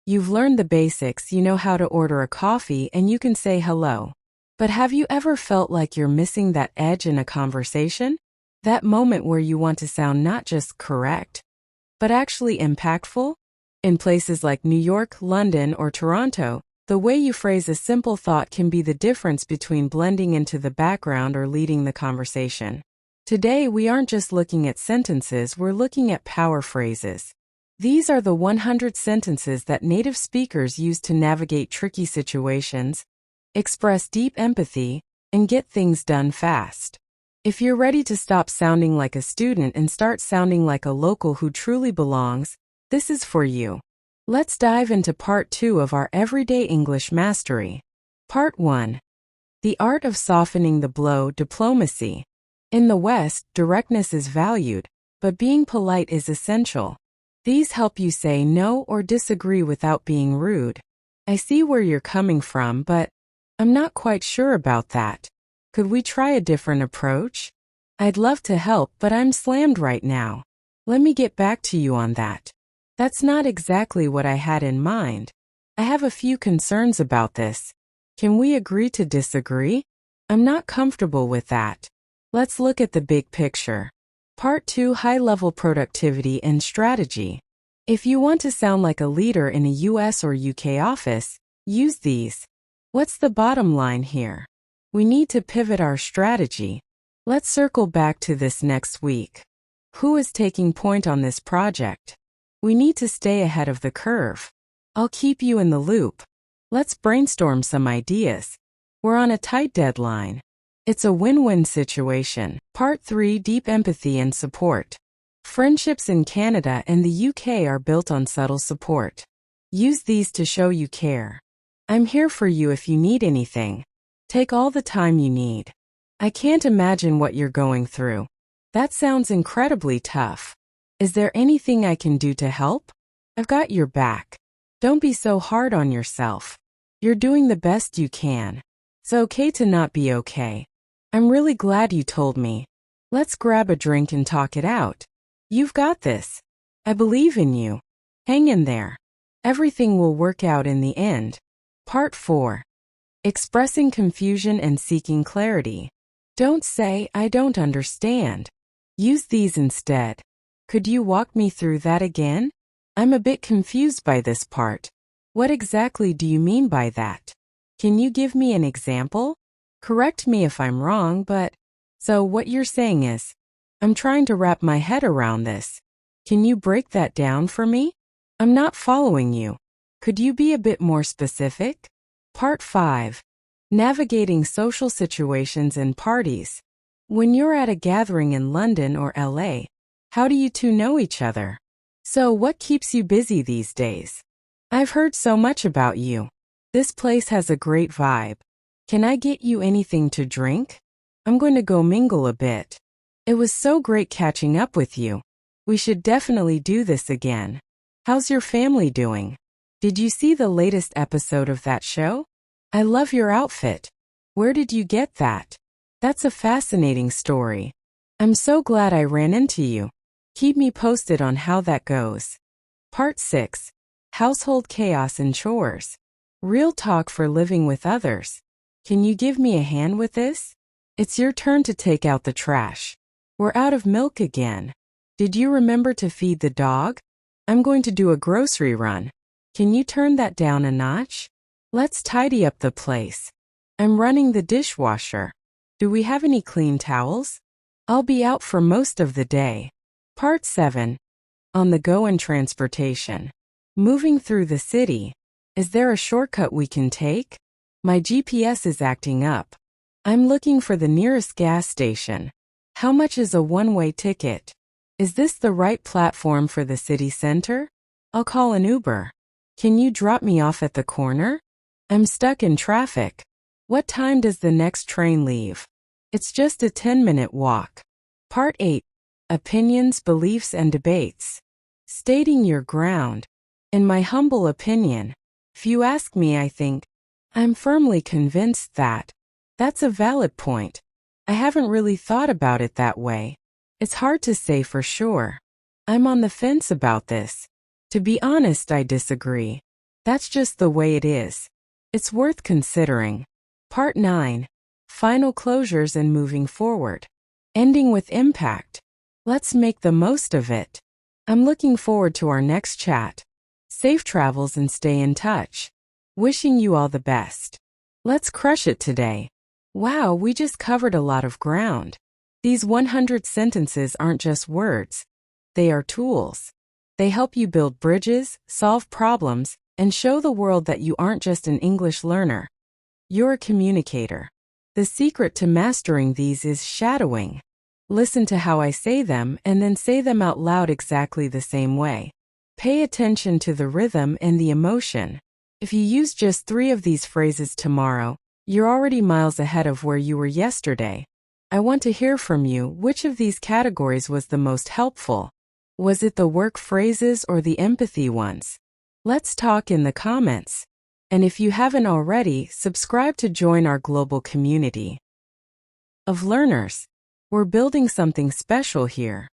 You've learned the basics, you know how to order a coffee, and you can say hello. But have you ever felt like you're missing that edge in a conversation? That moment where you want to sound not just correct, but actually impactful? In places like New York, London, or Toronto, the way you phrase a simple thought can be the difference between blending into the background or leading the conversation. Today, we aren't just looking at sentences, we're looking at power phrases. These are the 100 sentences that native speakers use to navigate tricky situations, express deep empathy, and get things done fast. If you're ready to stop sounding like a student and start sounding like a local who truly belongs, this is for you. Let's dive into part 2 of our Everyday English Mastery. Part 1. The Art of Softening the Blow, Diplomacy. In the West, directness is valued, but being polite is essential. These help you say no or disagree without being rude. I see where you're coming from, but I'm not quite sure about that. Could we try a different approach? I'd love to help, but I'm slammed right now. Let me get back to you on that. That's not exactly what I had in mind. I have a few concerns about this. Can we agree to disagree? I'm not comfortable with that. Let's look at the big picture. Part 2, High-Level Productivity and Strategy. If you want to sound like a leader in a US or UK office, use these. What's the bottom line here? We need to pivot our strategy. Let's circle back to this next week. Who is taking point on this project? We need to stay ahead of the curve. I'll keep you in the loop. Let's brainstorm some ideas. We're on a tight deadline. It's a win-win situation. Part 3, Deep Empathy and Support. Friendships in Canada and the UK are built on subtle support. Use these to show you care. I'm here for you if you need anything. Take all the time you need. I can't imagine what you're going through. That sounds incredibly tough. Is there anything I can do to help? I've got your back. Don't be so hard on yourself. You're doing the best you can. It's okay to not be okay. I'm really glad you told me. Let's grab a drink and talk it out. You've got this. I believe in you. Hang in there. Everything will work out in the end. Part 4. Expressing confusion and seeking clarity. Don't say, I don't understand. Use these instead. Could you walk me through that again? I'm a bit confused by this part. What exactly do you mean by that? Can you give me an example? Correct me if I'm wrong, but so what you're saying is, I'm trying to wrap my head around this. Can you break that down for me? I'm not following you. Could you be a bit more specific? Part 5. Navigating social situations and parties. When you're at a gathering in London or LA, how do you two know each other? So what keeps you busy these days? I've heard so much about you. This place has a great vibe. Can I get you anything to drink? I'm going to go mingle a bit. It was so great catching up with you. We should definitely do this again. How's your family doing? Did you see the latest episode of that show? I love your outfit. Where did you get that? That's a fascinating story. I'm so glad I ran into you. Keep me posted on how that goes. Part 6. Household Chaos and Chores. Real talk for living with others. Can you give me a hand with this? It's your turn to take out the trash. We're out of milk again. Did you remember to feed the dog? I'm going to do a grocery run. Can you turn that down a notch? Let's tidy up the place. I'm running the dishwasher. Do we have any clean towels? I'll be out for most of the day. Part 7. On the go and transportation. Moving through the city. Is there a shortcut we can take? My GPS is acting up. I'm looking for the nearest gas station. How much is a one-way ticket? Is this the right platform for the city center? I'll call an Uber. Can you drop me off at the corner? I'm stuck in traffic. What time does the next train leave? It's just a 10-minute walk. Part 8. Opinions, Beliefs, and Debates. Stating your ground. In my humble opinion, if you ask me, I think, I'm firmly convinced that. That's a valid point. I haven't really thought about it that way. It's hard to say for sure. I'm on the fence about this. To be honest, I disagree. That's just the way it is. It's worth considering. Part 9. Final closures and moving forward. Ending with impact. Let's make the most of it. I'm looking forward to our next chat. Safe travels and stay in touch. Wishing you all the best. Let's crush it today. Wow, we just covered a lot of ground. These 100 sentences aren't just words. They are tools. They help you build bridges, solve problems, and show the world that you aren't just an English learner. You're a communicator. The secret to mastering these is shadowing. Listen to how I say them and then say them out loud exactly the same way. Pay attention to the rhythm and the emotion. If you use just 3 of these phrases tomorrow, you're already miles ahead of where you were yesterday. I want to hear from you. Which of these categories was the most helpful? Was it the work phrases or the empathy ones? Let's talk in the comments. And if you haven't already, subscribe to join our global community of learners. We're building something special here.